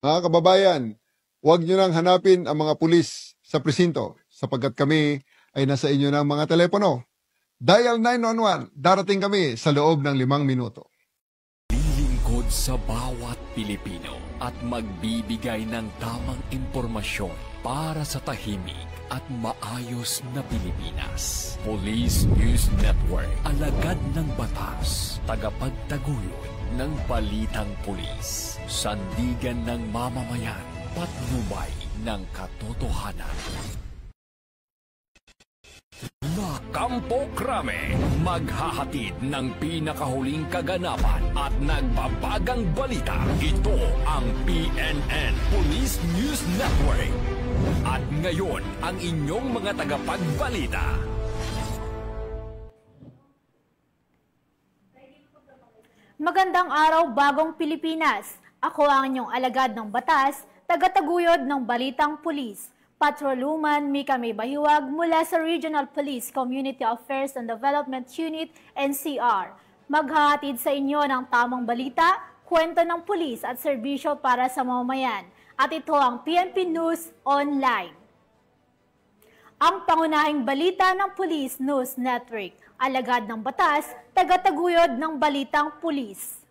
Mga kababayan, huwag nyo nang hanapin ang mga pulis sa presinto sapagkat kami ay nasa inyo ng mga telepono. Dial 911, darating kami sa loob ng 5 minuto. Lilingkod sa bawat Pilipino at magbibigay ng tamang impormasyon para sa tahimik at maayos na Pilipinas. Police News Network, alagad ng batas, tagapagtaguyod ng balitang pulis, sandigan ng mamamayan, patnubay ng katotohanan. Kampo Krame, maghahatid ng pinakahuling kaganapan at nagbabagang balita. Ito ang PNN Police News Network. At ngayon, ang inyong mga tagapagbalita. Magandang araw, bagong Pilipinas. Ako ang inyong alagad ng batas, tagataguyod ng balitang pulis. Patrolwoman Mika May Bahiwag mula sa Regional Police Community Affairs and Development Unit, NCR. Maghahatid sa inyo ng tamang balita, kwento ng pulis at serbisyo para sa mamamayan. At ito ang PNP News Online. Ang pangunahing balita ng Police News Network, alagad ng batas, tagataguyod ng balitang pulis.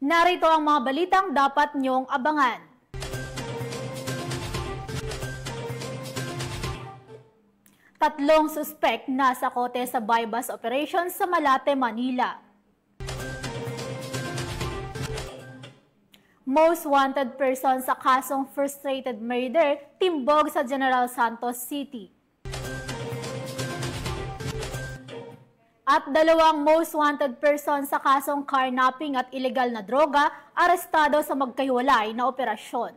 Narito ang mga balitang dapat niyong abangan. Tatlong suspect nasa kote sa bypass operation sa Malate, Manila. Most wanted person sa kasong frustrated murder, timbog sa General Santos City. At dalawang most wanted person sa kasong carnapping at illegal na droga, arestado sa magkahiwalay na operasyon.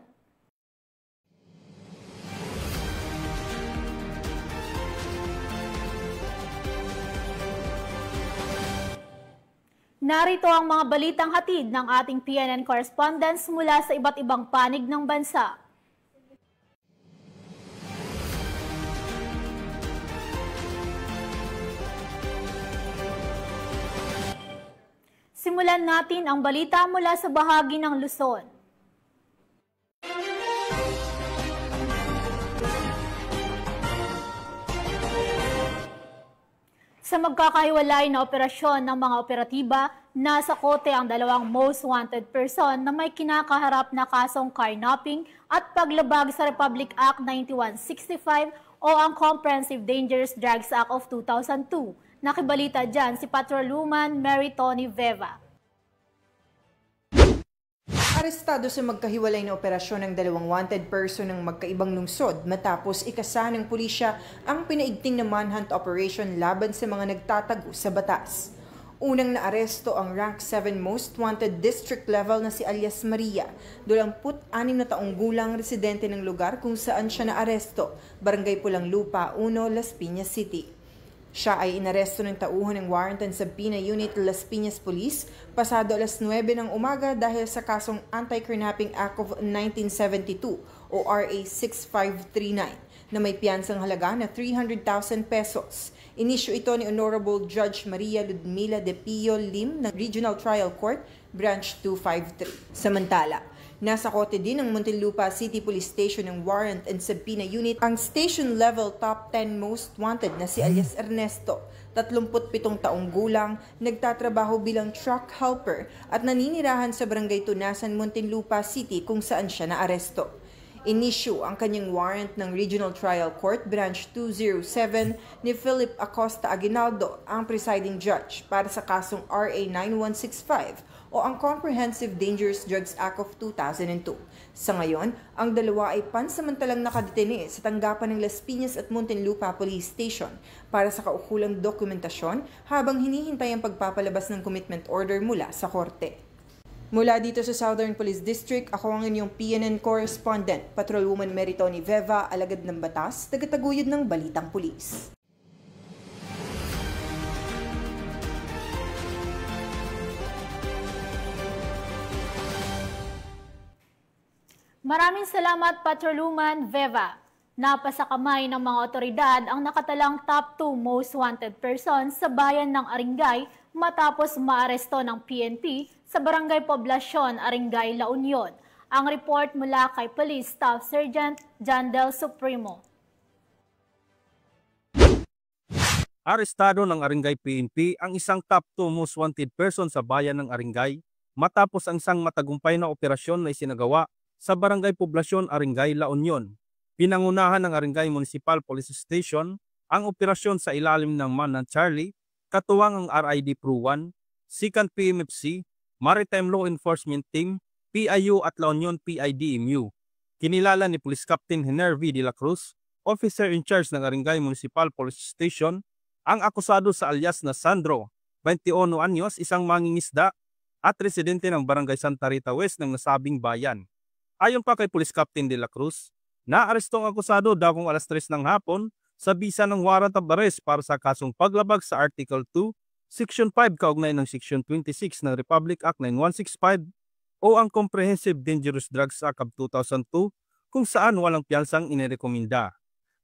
Narito ang mga balitang hatid ng ating PNN correspondents mula sa iba't ibang panig ng bansa. Simulan natin ang balita mula sa bahagi ng Luzon. Sa magkakahiwalay na operasyon ng mga operatiba, nasa kote ang dalawang most wanted person na may kinakaharap na kasong carnapping at paglabag sa Republic Act 9165 o ang Comprehensive Dangerous Drugs Act of 2002. Nakibalita dyan si Patrolwoman Mary Tony Veva. Arestado sa magkahiwalay na operasyon ng dalawang wanted person ng magkaibang lungsod matapos ikasa ng pulisya ang pinaigting na manhunt operation laban sa mga nagtatago sa batas. Unang naaresto ang rank 7 most wanted district level na si alias Maria, 26 na taong gulang residente ng lugar kung saan siya naaresto, Barangay Pulang Lupa, 1, Las Piñas City. Siya ay inaresto ng tauhan ng Warrant and Subpoena Unit Las Piñas Police pasado alas 9 ng umaga dahil sa kasong Anti-Kidnapping Act of 1972 o RA 6539 na may piyansang halaga na 300,000 pesos. Inisyu ito ni Honorable Judge Maria Ludmila de Pio Lim ng Regional Trial Court, Branch 253. Samantala, nasa kote din ng Muntinlupa City Police Station ng Warrant and Subpoena Unit ang station-level top 10 most wanted na si alias Ernesto, 37 taong gulang, nagtatrabaho bilang truck helper at naninirahan sa Barangay Tunasan, Muntinlupa City kung saan siya naaresto. Inisyu ang kanyang warrant ng Regional Trial Court Branch 207 ni Philip Acosta Aguinaldo, ang presiding judge, para sa kasong RA 9165 o ang Comprehensive Dangerous Drugs Act of 2002. Sa ngayon, ang dalawa ay pansamantalang nakadetene sa tanggapan ng Las Piñas at Muntinlupa Police Station para sa kaukulang dokumentasyon habang hinihintay ang pagpapalabas ng commitment order mula sa korte. Mula dito sa Southern Police District, ako ang inyong PNN correspondent, Patrolwoman Mary Tony Veva, alagad ng batas, tagataguyod ng balitang pulis. Maraming salamat, Patrolwoman Veva. Napasa kamay ng mga otoridad ang nakatalang top 2 most wanted persons sa bayan ng Aringay matapos maaresto ng PNP sa Barangay Poblasyon, Aringay, La Union. Ang report mula kay Police Staff Sergeant Jandel Supremo. Arestado ng Aringay PNP ang isang top 2 most wanted person sa bayan ng Aringay matapos ang isang matagumpay na operasyon na isinagawa sa Barangay Poblasyon, Aringay, La Union. Pinangunahan ng Aringay Municipal Police Station ang operasyon sa ilalim ng Manang Charlie, katuwang ang RID Pro 1, 2nd PMFC, Maritime Law Enforcement Team, PIU at La Union PIDMU. Kinilala ni Police Captain Hener V. de la Cruz, officer in charge ng Aringay Municipal Police Station, ang akusado sa alias na Sandro, 21 anyos, isang mangingisda at residente ng Barangay Santa Rita West ng nasabing bayan. Ayon pa kay Police Captain de la Cruz, naaresto ang akusado dakong alas 3 ng hapon sa bisa ng warrant of arrest para sa kasong paglabag sa Article 2, Section 5 kaugnay ng Section 26 ng Republic Act 9165 o ang Comprehensive Dangerous Drugs Act of 2002 kung saan walang piyansang inirekomenda.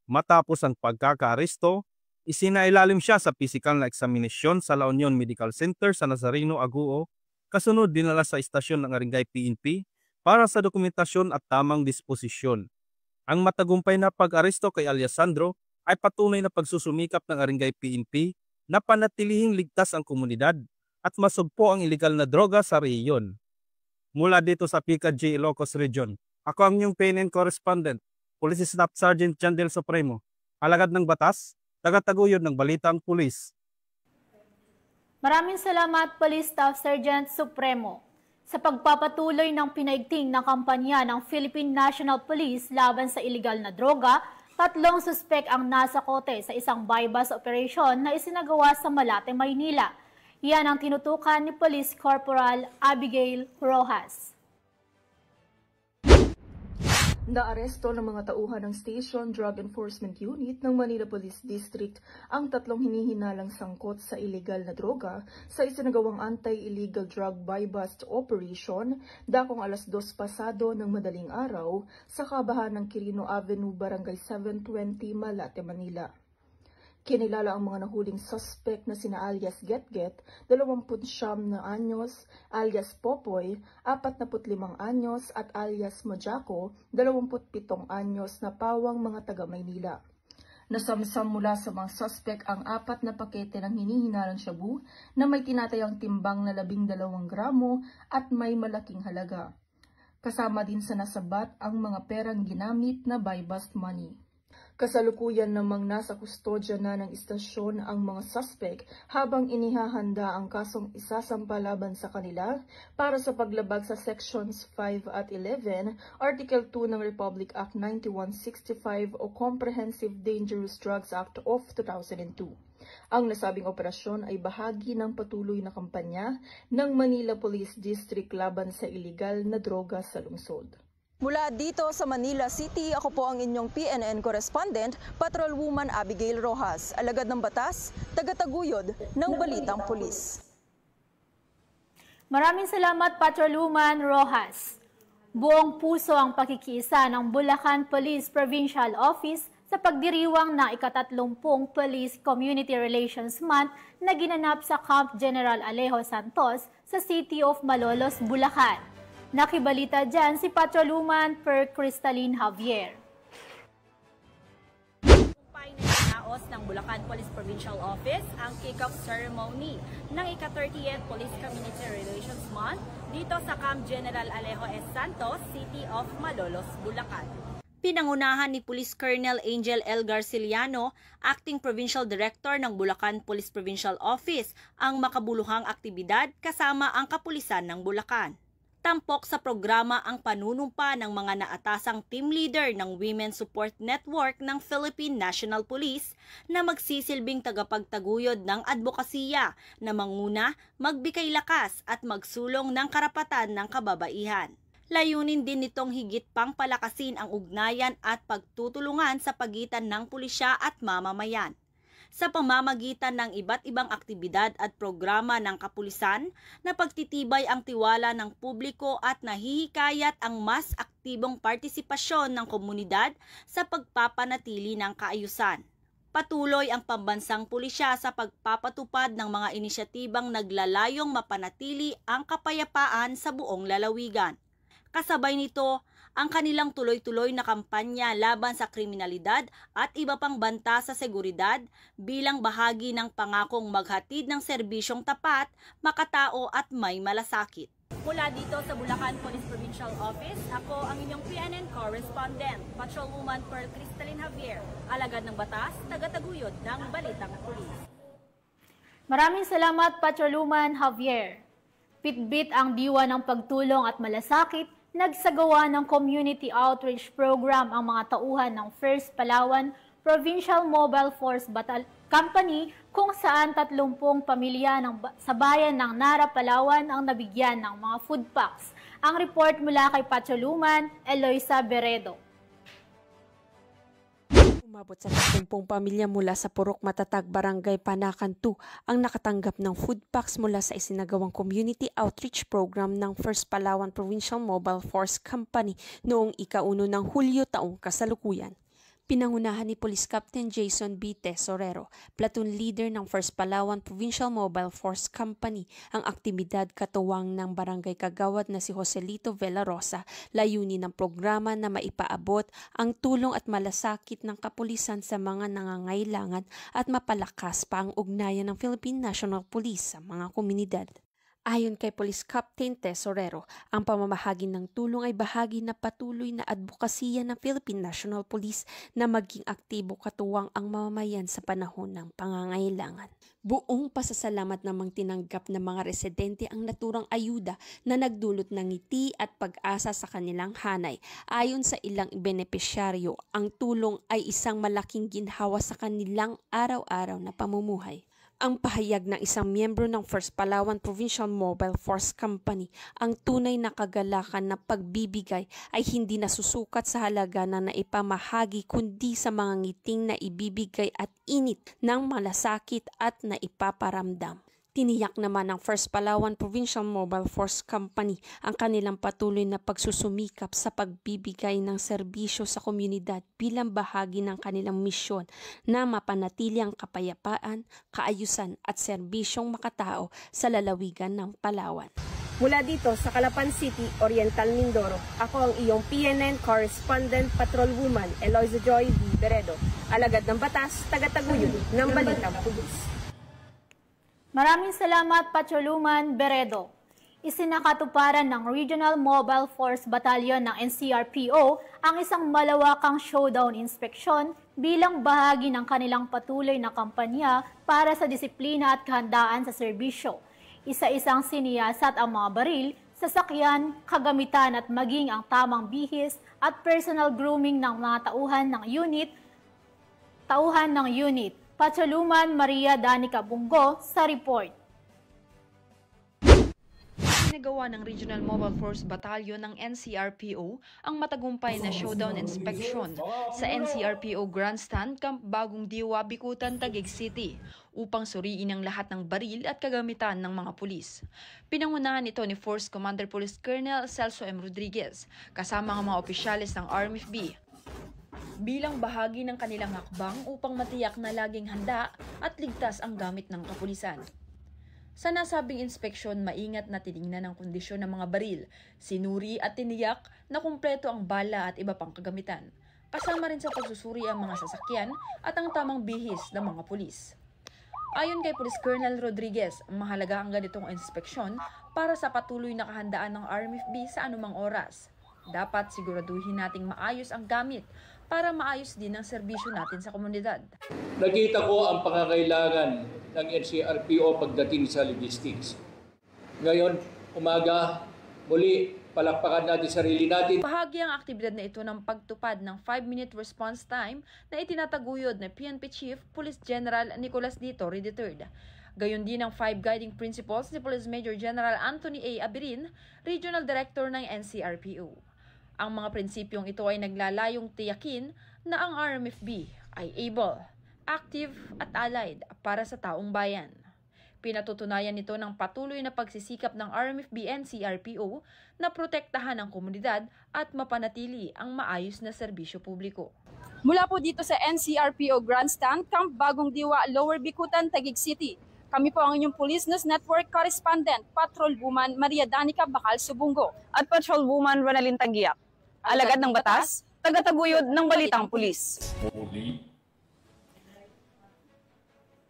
Matapos ang pagkakaaresto, isinailalim siya sa physical na eksaminasyon sa La Union Medical Center sa Nazareno, Aguo, kasunod dinala sa istasyon ng Aringay PNP para sa dokumentasyon at tamang disposisyon. Ang matagumpay na pag-aresto kay alias Sandro ay patunay na pagsusumikap ng Aringay PNP na panatilihing ligtas ang komunidad at masugpo ang ilegal na droga sa rehiyon. Mula dito sa PCG Ilocos Region, ako ang inyong PNN correspondent, Police Staff Sergeant Jandel Supremo, alagad ng batas, tagataguyod ng Balitang Pulis. Maraming salamat, Police Staff Sergeant Supremo. Sa pagpapatuloy ng pinaigting na kampanya ng Philippine National Police laban sa iligal na droga, 3 suspek ang nasa kote sa isang buy-bust operation na isinagawa sa Malate, Maynila. Yan ang tinutukan ni Police Corporal Abigail Rojas. Naaresto ng mga tauhan ng Station Drug Enforcement Unit ng Manila Police District ang 3 hinihinalang sangkot sa iligal na droga sa isinagawang anti-illegal drug buy-bust operation dakong alas 2 pasado ng madaling araw sa kabahan ng Quirino Avenue, Barangay 720, Malate, Manila. Kinilala ang mga nahuling suspect na sina alias Getget, 29 na anyos, alias Popoy, 45 anyos at alias Mojako, 27 anyos na pawang mga taga Maynila. Nasamsam mula sa mga suspect ang 4 na pakete ng hinihinalang shabu na may tinatayang timbang na 12 gramo at may malaking halaga. Kasama din sa nasabat ang mga perang ginamit na buy-bust money. Kasalukuyan namang nasa kustodya na ng istasyon ang mga suspect habang inihahanda ang kasong isasampa laban sa kanila para sa paglabag sa Sections 5 at 11, Article 2 ng Republic Act 9165 o Comprehensive Dangerous Drugs Act of 2002. Ang nasabing operasyon ay bahagi ng patuloy na kampanya ng Manila Police District laban sa iligal na droga sa lungsod. Mula dito sa Manila City, ako po ang inyong PNN correspondent, Patrolwoman Abigail Rojas, alagad ng batas, tagataguyod ng Balitang Pulis. Maraming salamat, Patrolwoman Rojas. Buong puso ang pakikiisa ng Bulacan Police Provincial Office sa pagdiriwang na ika-30 Police Community Relations Month na ginanap sa Camp General Alejo Santos sa City of Malolos, Bulacan. Nakibalita dyan si Patrolwoman Per Cristalline Javier. Kumpay na inaos ng Bulacan Police Provincial Office ang kick-off ceremony ng ika-30th Police Community Relations Month dito sa Camp General Alejo S. Santos, City of Malolos, Bulacan. Pinangunahan ni Police Colonel Angel L. Garciliano, Acting Provincial Director ng Bulacan Police Provincial Office, ang makabuluhang aktibidad kasama ang kapulisan ng Bulacan. Tampok sa programa ang panunumpa ng mga naatasang team leader ng Women Support Network ng Philippine National Police na magsisilbing tagapagtaguyod ng advokasya na manguna, magbigay lakas at magsulong ng karapatan ng kababaihan. Layunin din nitong higit pang palakasin ang ugnayan at pagtutulungan sa pagitan ng pulisya at mamamayan. sa pamamagitan ng iba't ibang aktibidad at programa ng kapulisan na pagtitibay ang tiwala ng publiko at nahihikayat ang mas aktibong partisipasyon ng komunidad sa pagpapanatili ng kaayusan. Patuloy ang pambansang pulisya sa pagpapatupad ng mga inisyatibang naglalayong mapanatili ang kapayapaan sa buong lalawigan. Kasabay nito, ang kanilang tuloy-tuloy na kampanya laban sa kriminalidad at iba pang banta sa seguridad bilang bahagi ng pangakong maghatid ng serbisyong tapat, makatao at may malasakit. Mula dito sa Bulacan Police Provincial Office, ako ang inyong PNN correspondent, Patrolwoman Pearl Cristalin Javier, alagad ng batas, tagataguyod ng Balitang Pulis. Maraming salamat, Patrolwoman Javier. Pitbit ang diwa ng pagtulong at malasakit, nagsagawa ng community outreach program ang mga tauhan ng 1st Palawan Provincial Mobile Force Company kung saan 30 pamilya sa bayan ng Nara, Palawan ang nabigyan ng mga food packs. Ang report mula kay Patrolwoman Eloisa Beredo. Umabot sa 30 pamilya mula sa Purok Matatag, Barangay Panakan 2 ang nakatanggap ng food packs mula sa isinagawang community outreach program ng 1st Palawan Provincial Mobile Force Company noong ika-1 ng Hulyo taong kasalukuyan. Pinangunahan ni Police Captain Jason B. Tesorero, platoon leader ng 1st Palawan Provincial Mobile Force Company, ang aktibidad katuwang ng Barangay Kagawad na si Joselito Villarosa, layunin ng programa na maipaabot ang tulong at malasakit ng kapulisan sa mga nangangailangan at mapalakas pa ang ugnayan ng Philippine National Police sa mga komunidad. Ayon kay Police Captain Tesorero, ang pamamahagi ng tulong ay bahagi na patuloy na advokasya ng Philippine National Police na maging aktibo katuwang ang mamamayan sa panahon ng pangangailangan. Buong pasasalamat namang tinanggap ng mga residente ang naturang ayuda na nagdulot ng ngiti at pag-asa sa kanilang hanay. Ayon sa ilang benepisyaryo, ang tulong ay isang malaking ginhawa sa kanilang araw-araw na pamumuhay. Ang pahayag ng isang miyembro ng 1st Palawan Provincial Mobile Force Company, ang tunay na kagalakan na pagbibigay ay hindi nasusukat sa halaga na naipamahagi kundi sa mga ngiting na ibibigay at init ng malasakit at naipaparamdam. Tiniyak naman ng 1st Palawan Provincial Mobile Force Company ang kanilang patuloy na pagsusumikap sa pagbibigay ng serbisyo sa komunidad bilang bahagi ng kanilang misyon na mapanatili ang kapayapaan, kaayusan at serbisyong makatao sa lalawigan ng Palawan. Mula dito sa Calapan City, Oriental Mindoro, ako ang iyong PNN Correspondent Patrolwoman Eloisa Joy B. Beredo, alagad ng batas, tagataguyod ng Balitang Pulis. Maraming salamat, Patrolwoman Beredo. Isinakatuparan ng Regional Mobile Force Battalion ng NCRPO ang isang malawakang showdown inspeksyon bilang bahagi ng kanilang patuloy na kampanya para sa disiplina at kahandaan sa serbisyo. Isa-isang siniyasat ang mga baril, sasakyan, kagamitan at maging ang tamang bihis at personal grooming ng mga tauhan ng unit. Patrolwoman Maria Danica Bungo sa report. Sinagawa ng Regional Mobile Force Battalion ng NCRPO ang matagumpay na showdown inspection sa NCRPO Grandstand Camp Bagong Diwa, Bicutan, Taguig City upang suriin ang lahat ng baril at kagamitan ng mga pulis. Pinangunahan ito ni Force Commander Police Colonel Celso M. Rodriguez kasama ang mga opisyalis ng RMFB bilang bahagi ng kanilang hakbang upang matiyak na laging handa at ligtas ang gamit ng kapulisan. Sa nasabing inspeksyon, maingat na tiningnan ang kondisyon ng mga baril, sinuri at tiniyak na kumpleto ang bala at iba pang kagamitan. Kasama rin sa pagsusuri ang mga sasakyan at ang tamang bihis ng mga pulis. Ayon kay Police Colonel Rodriguez, mahalaga ang ganitong inspeksyon para sa patuloy na kahandaan ng RMFB sa anumang oras. Dapat siguraduhin nating maayos ang gamit para maayos din ang serbisyo natin sa komunidad. Nakita ko ang pangangailangan ng NCRPO pagdating sa logistics. Ngayon, umaga, muli, palakpakan natin sarili natin. Bahagi ang aktibidad na ito ng pagtupad ng 5-minute response time na itinataguyod ng PNP Chief Police General Nicolas D. Torre III. Gayon din ang 5 guiding principles ni Police Major General Anthony A. Abirin, Regional Director ng NCRPO. Ang mga prinsipyong ito ay naglalayong tiyakin na ang RMFB ay able, active at allied para sa taong bayan. Pinatutunayan nito ng patuloy na pagsisikap ng RMFB-NCRPO na protektahan ang komunidad at mapanatili ang maayos na serbisyo publiko. Mula po dito sa NCRPO Grandstand, Camp Bagong Diwa, Lower Bicutan, Taguig City. Kami po ang inyong Police News Network Correspondent, Patrolwoman Maria Danica Bacal Subungo. At Patrolwoman Ronalyn Tangiap. Alagad ng batas, tagataguyod ng balitang pulis.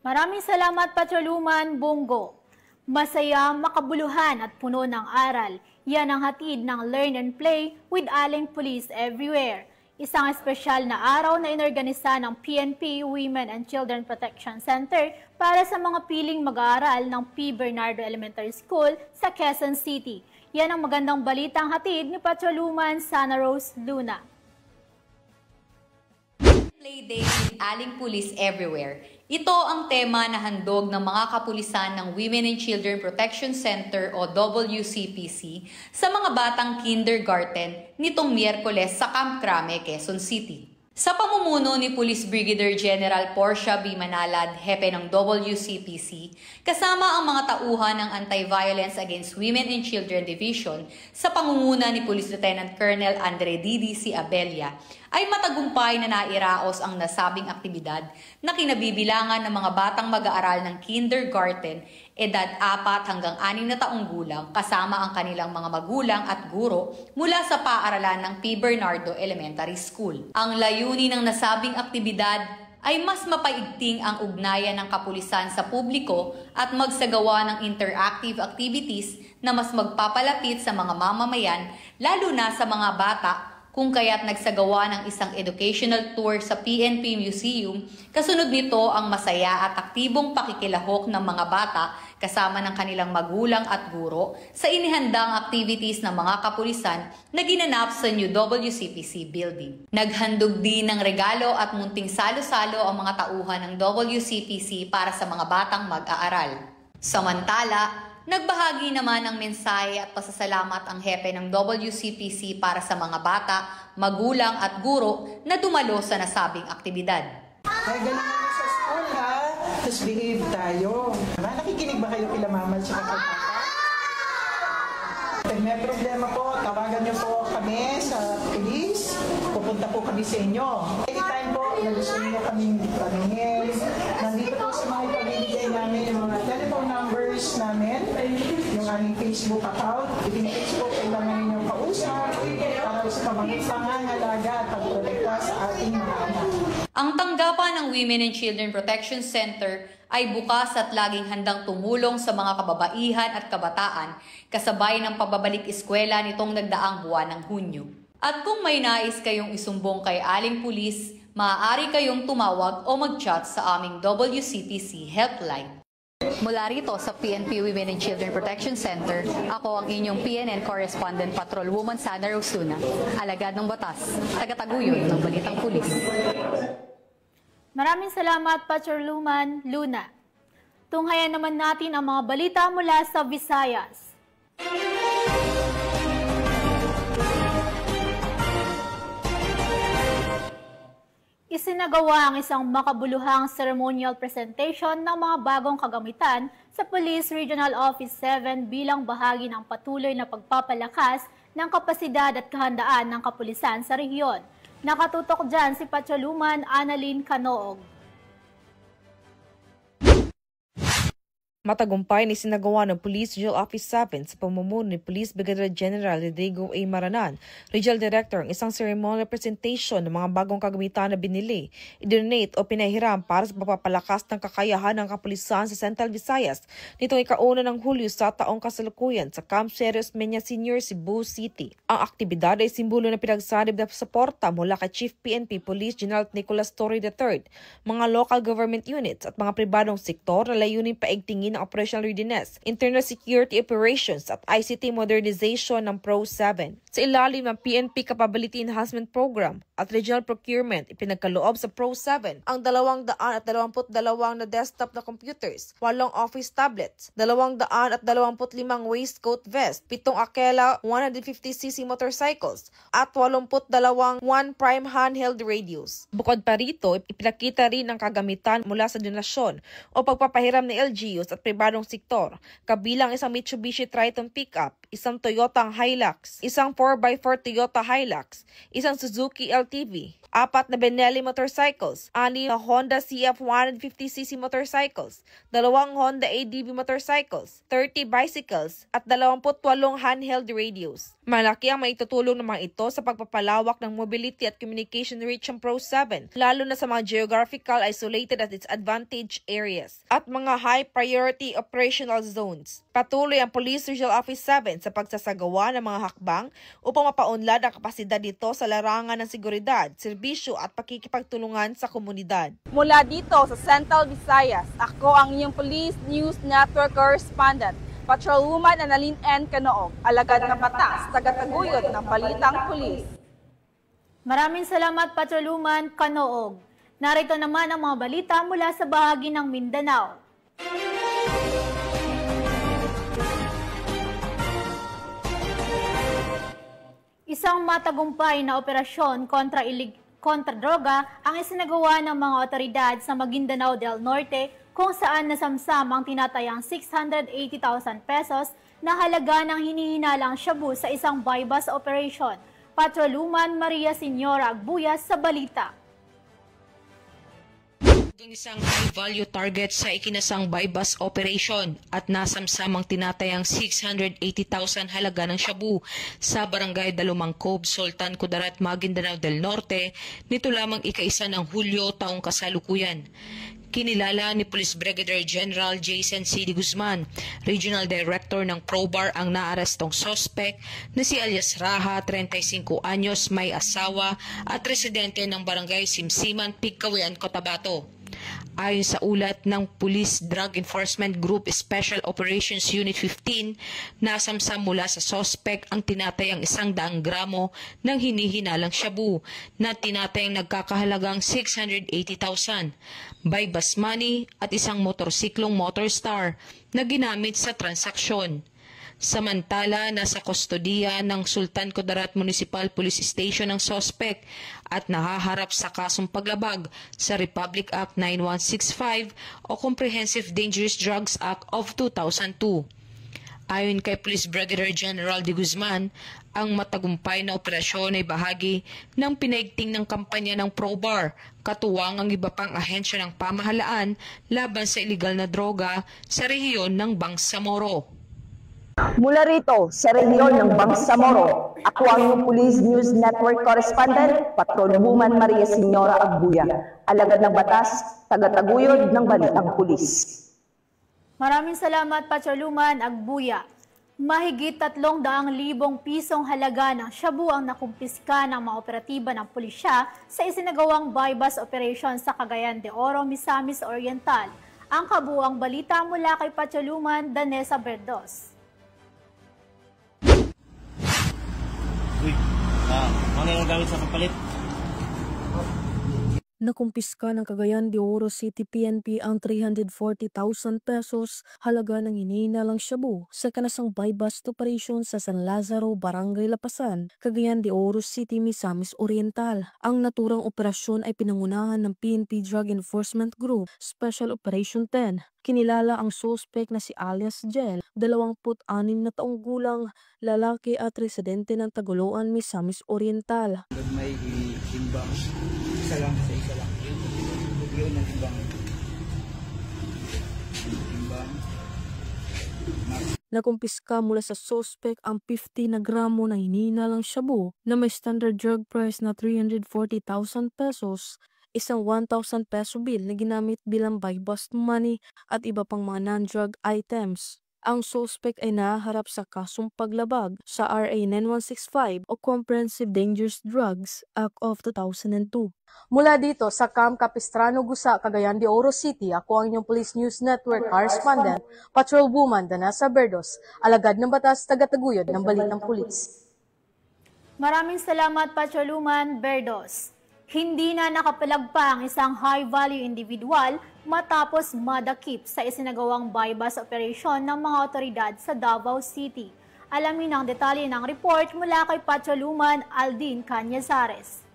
Maraming salamat, Patrolwoman Bungo. Masaya, makabuluhan at puno ng aral. Yan ang hatid ng Learn and Play with Aling Police Everywhere. Isang espesyal na araw na inorganisa ng PNP Women and Children Protection Center para sa mga piling mag-aaral ng P. Bernardo Elementary School sa Quezon City. Yan ang magandang balitang hatid ni Patrolwoman Sana Rose Luna. Play Day with Aling Police Everywhere. Ito ang tema na handog ng mga kapulisan ng Women and Children Protection Center o WCPC sa mga batang kindergarten nitong Miyerkules sa Camp Crame, Quezon City. Sa pamumuno ni Police Brigadier General Portia B. Manalad, hepe ng WCPC, kasama ang mga tauhan ng Anti-Violence Against Women and Children Division sa pangunguna ni Police Lieutenant Colonel Andre Didi C. Abella, ay matagumpay na nairaos ang nasabing aktibidad na kinabibilangan ng mga batang mag-aaral ng kindergarten, edad 4 hanggang 6 na taong gulang kasama ang kanilang mga magulang at guro mula sa paaralan ng P. Bernardo Elementary School. Ang layunin ng nasabing aktibidad ay mas mapaigting ang ugnayan ng kapulisan sa publiko at magsagawa ng interactive activities na mas magpapalapit sa mga mamamayan, lalo na sa mga bata, kung kaya't nagsagawa ng isang educational tour sa PNP Museum, kasunod nito ang masaya at aktibong pakikilahok ng mga bata kasama ng kanilang magulang at guro sa inihandang activities ng mga kapulisan na ginanap sa New WCPC building. Naghandog din ng regalo at munting salo-salo ang mga tauhan ng WCPC para sa mga batang mag-aaral. Samantala, nagbahagi naman ng mensahe at pasasalamat ang hepe ng WCPC para sa mga bata, magulang at guro na dumalo sa nasabing aktibidad. Kaya ganun naman sa school ha, tapos behave tayo. Nakikinig ba kayo kila mama at papa? Pag may problema po, tawagan niyo po kami sa police, pupunta po kami sa inyo. Anytime po, na gusto niyo kaming tanungin, nandito po sa mga ipamimigay namin yung mga telephone numbers namin, yung aming Facebook account, i-page po kailangan ninyong kausap para sa pangangalaga at pagprotekta sa ating mga anak. Ang tanggapan ng Women and Children Protection Center ay bukas at laging handang tumulong sa mga kababaihan at kabataan kasabay ng pababalik eskwela nitong nagdaang buwan ng Hunyo. At kung may nais kayong isumbong kay Aling Police, maaari kayong tumawag o mag-chat sa aming WCPC helpline. Mula rito sa PNP Women and Children Protection Center, ako ang inyong PNN Correspondent Patrolwoman Sana Rose Luna, alagad ng batas, tagataguyod ng Balitang Pulis. Maraming salamat, Patrolwoman Luna. Tunghayan naman natin ang mga balita mula sa Visayas. Isinagawa ang isang makabuluhang ceremonial presentation ng mga bagong kagamitan sa Police Regional Office 7 bilang bahagi ng patuloy na pagpapalakas ng kapasidad at kahandaan ng kapulisan sa rehiyon. Nakatutok dyan si Patrolwoman Annalyn Canoog. Matagumpay na isinagawa ng Police Regional Office 7 sa pamumuno ni Police Brigadier General Rodrigo A. Maranan, Regional Director, ang isang ceremonial presentation ng mga bagong kagamitan na binili, idonate o pinahiram para sa pagpapalakas ng kakayahan ng kapulisan sa Central Visayas nitong ika-1 ng Hulyo sa taong kasalukuyan sa Camp Serios Menya Senior, Cebu City. Ang aktibidad ay simbolo ng pinagsanib na suporta mula kay Chief PNP Police General Nicolas Torre III, mga local government units at mga pribadong sektor na layunin paigtingin ng operational readiness, internal security operations at ICT modernization ng Pro-7. Sa ilalim ng PNP Capability Enhancement Program at Regional Procurement, ipinagkaloob sa Pro-7 ang 222 na desktop na computers, 8 office tablets, 225 waistcoat vest, 7 Akela 150cc motorcycles, at 82 one-prime handheld radios. Bukod pa rito, ipinakita rin ang kagamitan mula sa donasyon o pagpapahiram ng LGUs at pribadong sektor, kabilang isang Mitsubishi Triton pickup, isang Toyota Hilux, isang 4x4 Toyota Hilux, isang Suzuki LTV, 4 na Benelli motorcycles, 6 na Honda CF 150cc motorcycles, 2 Honda ADV motorcycles, 30 bicycles, at 28 handheld radios. Malaki ang maitutulong ng mga ito sa pagpapalawak ng mobility at communication reach ng Pro-7, lalo na sa mga geographical isolated at disadvantaged areas at mga high priority operational zones. Patuloy ang Police Regional Office 7 sa pagsasagawa ng mga hakbang upang mapaunlad ang kapasidad nito sa larangan ng seguridad, serbisyo at pakikipagtulungan sa komunidad. Mula dito sa Central Visayas, ako ang inyong Police News Network Correspondent, Patrolwoman Annalyn N. Canoog, alagad ng batas, tagataguyod ng Balitang Pulis. Maraming salamat, Patrolwoman Canoog. Narito naman ang mga balita mula sa bahagi ng Mindanao. Isang matagumpay na operasyon kontra droga ang isinagawa ng mga otoridad sa Maguindanao del Norte, kung saan nasamsam ang tinatayang 680,000 pesos na halaga ng hinihinalang shabu sa isang buy-bust operation. Patrolwoman Maria Senyora Agbuyas sa balita. Isang high-value target sa ikinasang buy-bust operation at nasamsamang tinatayang 680,000 halaga ng shabu sa barangay Dalumang Cove, Sultan Kudarat, Maguindanao del Norte nito lamang ika-1 ng Hulyo taong kasalukuyan. Kinilala ni Police Brigadier General Jason C. D. Guzman, Regional Director ng ProBar, ang naarestong sospek na si alias Raha, 35 anyos, may asawa at residente ng barangay Simsiman, Pigcawian, Cotabato. Ayon sa ulat ng Police Drug Enforcement Group Special Operations Unit 15, nasamsam mula sa sospek ang tinatayang 100 gramo ng hinihinalang shabu na tinatayang nagkakahalagang 680,000, buy-bust money at isang motorsiklong Motorstar na ginamit sa transaksyon. Samantala, nasa kustodiya ng Sultan Kudarat Municipal Police Station ang sospek at nahaharap sa kasong paglabag sa Republic Act 9165 o Comprehensive Dangerous Drugs Act of 2002. Ayon kay Police Brigadier General D. Guzman, ang matagumpay na operasyon ay bahagi ng pinaigting ng kampanya ng ProBar, katuwang ang iba pang ahensya ng pamahalaan laban sa iligal na droga sa rehiyon ng Bangsamoro. Mula rito sa rehiyon ng Bangsamoro, ako ang iyong Police News Network Correspondent, Patrolwoman Maria Senyora Agbuya, alagad ng batas, tagataguyod ng Balitang Pulis. Maraming salamat, Patrolwoman Agbuya. Mahigit 300,000 pisong halaga ng shabu ang nakumpiska ng mga operatiba ng pulisya sa isinagawang buy-bust operation sa Cagayan de Oro, Misamis Oriental. Ang kabuuang balita mula kay Patrolwoman Danessa Berdos. Ano yung gamit sa kapalit? Nakumpiska ng Cagayan de Oro City PNP ang 340,000 pesos halaga ng hinihinalang shabu sa kanasang buy-bust operation sa San Lazaro, Barangay Lapasan, Cagayan de Oro City, Misamis Oriental. Ang naturang operasyon ay pinangunahan ng PNP Drug Enforcement Group Special Operation 10. Kinilala ang suspect na si alias Jel, 26 na taong gulang, lalaki at residente ng Tagoloan, Misamis Oriental. May timbang, isa lang sa isa lang. Yun ang timbang. Nakumpiska mula sa suspect ang 50 na gramo na hinihinalang shabu na may standard drug price na 340,000 pesos, isang 1,000 peso bill na ginamit bilang buy-bust money at iba pang mga non-drug items. Ang suspect ay naharap sa kasong paglabag sa RA 9165 o Comprehensive Dangerous Drugs Act of 2002. Mula dito sa Camp Capistrano, Gusa, Cagayan de Oro City, ako ang inyong Police News Network correspondent, Patrolwoman Danasa Berdos, alagad ng batas, tagataguyod ng balitang pulis. Maraming salamat, Patrolwoman Berdos. Hindi na nakapalagpa ang isang high-value individual matapos madakip sa isinagawang bypass operation ng mga otoridad sa Davao City. Alamin ang detalye ng report mula kay Patrolwoman Aldin Cañazares.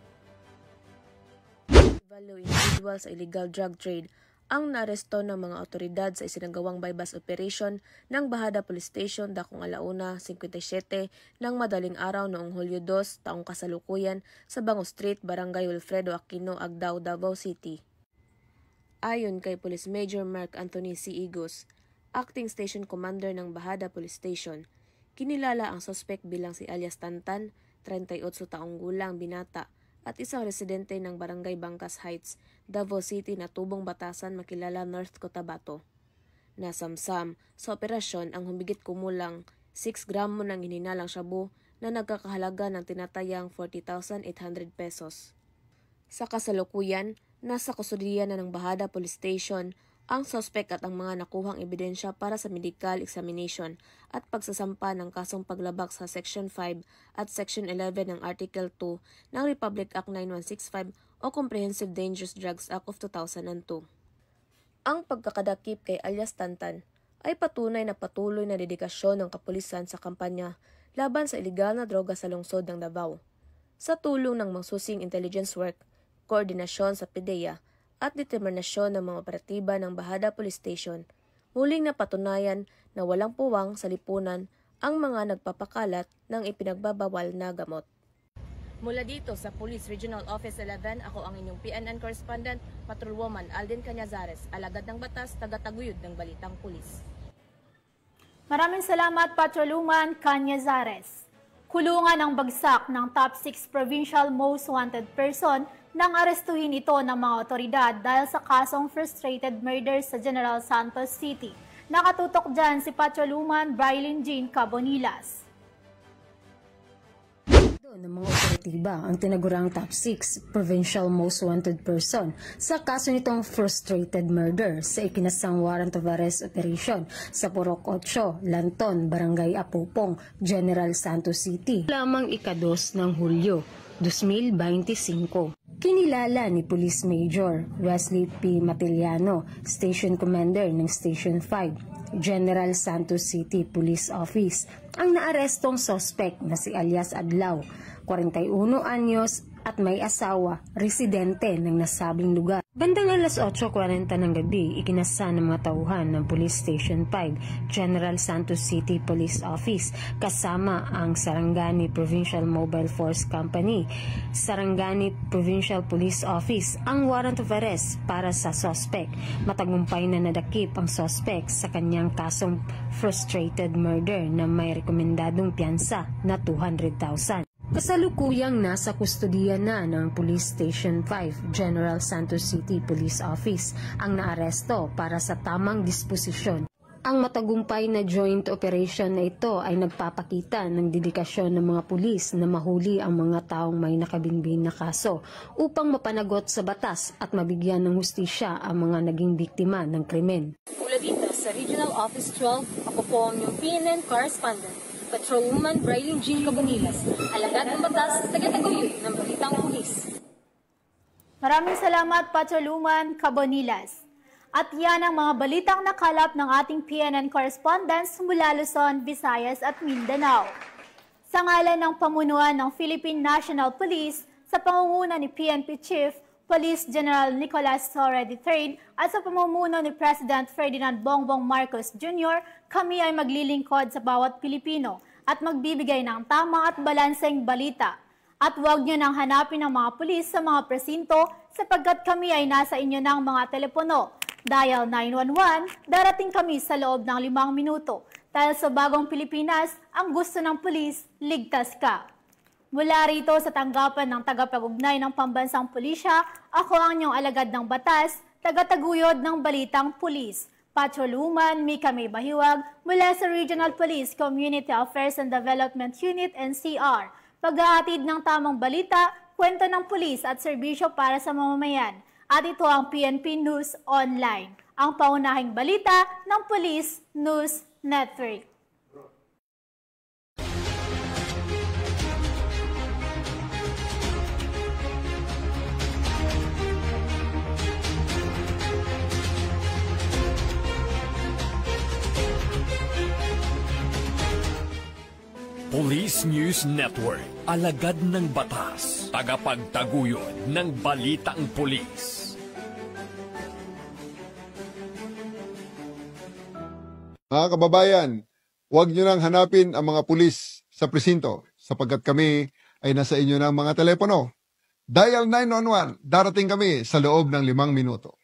Value individual sa illegal drug trade ang naaresto ng mga otoridad sa isinagawang bypass operation ng Bahada Police Station dakong 1:57 ng madaling araw noong Hulyo 2, taong kasalukuyan sa Bango Street, Barangay Wilfredo Aquino, Agdao, Davao City. Ayon kay Police Major Mark Anthony C. Igos, Acting Station Commander ng Bahada Police Station, kinilala ang suspect bilang si alias Tantan, 38 taong gulang binata, at isang residente ng Barangay Bangkas Heights, Davao City na tubong batasan makilala North Cotabato. Nasamsam sa operasyon ang humigit kumulang 6 gramo ng hininalang shabu na nagkakahalaga ng tinatayang 40,800 pesos. Sa kasalukuyan, nasa kustudiya na ng Bahada Police Station ang suspect at ang mga nakuhang ebidensya para sa medical examination at pagsasampa ng kasong paglabag sa Section 5 at Section 11 ng Article 2 ng Republic Act 9165 o Comprehensive Dangerous Drugs Act of 2002. Ang pagkakadakip kay alias Tantan ay patunay na patuloy na dedikasyon ng kapulisan sa kampanya laban sa ilegal na droga sa lungsod ng Davao. Sa tulong ng mangsusing intelligence work, koordinasyon sa PDEA, at determinasyon ng mga operatiba ng Bahada Police Station, muling napatunayan na walang puwang sa lipunan ang mga nagpapakalat ng ipinagbabawal na gamot. Mula dito sa Police Regional Office 11, ako ang inyong PNN correspondent, Patrolwoman Aldin Cañazares, alagad ng batas, tagataguyod ng balitang pulis. Maraming salamat, Patrolwoman Cañazares. Kulungan ang bagsak ng top 6 provincial most wanted person nang arestuhin ito ng mga otoridad dahil sa kasong frustrated murder sa General Santos City. Nakatutok dyan si Patrolwoman Brilin Jean Cabonilas. Ng mga operatiba ang tinagurang top 6 provincial most wanted person sa kaso nitong frustrated murder sa ikinasang warrant of arrest operation sa Purok 8, Lanton, Barangay Apupong, General Santos City. Lamang ika-2 ng Hulyo 2025. Kinilala ni Police Major Wesley P. Matiliano, Station Commander ng Station 5, General Santos City Police Office, ang naarestong suspect na si alias Adlaw, 41 anyos at may asawa, residente ng nasabing lugar. Bandang alas 8:40 ng gabi, ikinasa ng mga tauhan ng Police Station 5, General Santos City Police Office, kasama ang Sarangani Provincial Mobile Force Company, Sarangani Provincial Police Office, ang warrant of arrest para sa suspect. Matagumpay na nadakip ang suspect sa kanyang kasong frustrated murder na may rekomendadong piyansa na 200,000. Kasalukuyang nasa kustodiya na ng Police Station 5, General Santos City Police Office ang naaresto para sa tamang disposisyon. Ang matagumpay na joint operation na ito ay nagpapakita ng dedikasyon ng mga pulis na mahuli ang mga taong may nakabinbin na kaso upang mapanagot sa batas at mabigyan ng hustisya ang mga naging biktima ng krimen. Mula dito sa Regional Office 12, ako po ang inyong PNN correspondent, Patrolwoman Brilin Jean Cabonilas, alagad ng batas, tagataguyod ng balitang pulis. Maraming salamat, Patrolwoman Cabonilas. At yan ang mga balitang nakalap ng ating PNN correspondents mula Luzon, Visayas at Mindanao. Sa ngalan ng pamunuan ng Philippine National Police, sa pangunguna ni PNP Chief Police General Nicolas Torre III at sa pamumuno ni President Ferdinand Bongbong Marcos Jr., kami ay maglilingkod sa bawat Pilipino at magbibigay ng tama at balanseng balita. At huwag nyo nang hanapin ang mga pulis sa mga presinto sapagkat kami ay nasa inyo ng mga telepono. Dial 911, darating kami sa loob ng 5 minuto. Dahil sa bagong Pilipinas, ang gusto ng pulis, ligtas ka. Mula rito sa tanggapan ng tagapag-ugnay ng Pambansang Pulisya, ako ang inyong alagad ng batas, tagataguyod ng Balitang Pulis, Patrolwoman Mika May Bahiwag mula sa Regional Police Community Affairs and Development Unit NCR. Pag-aatid ng tamang balita, kwento ng pulis at serbisyo para sa mamamayan. At ito ang PNP News Online, ang paunahing balita ng Police News Network. Police News Network, alagad ng batas, tagapagtaguyod ng balitang pulis. Mga kababayan, huwag nyo nang hanapin ang mga pulis sa presinto sapagkat kami ay nasa inyo ng mga telepono. Dial 911, darating kami sa loob ng 5 minuto.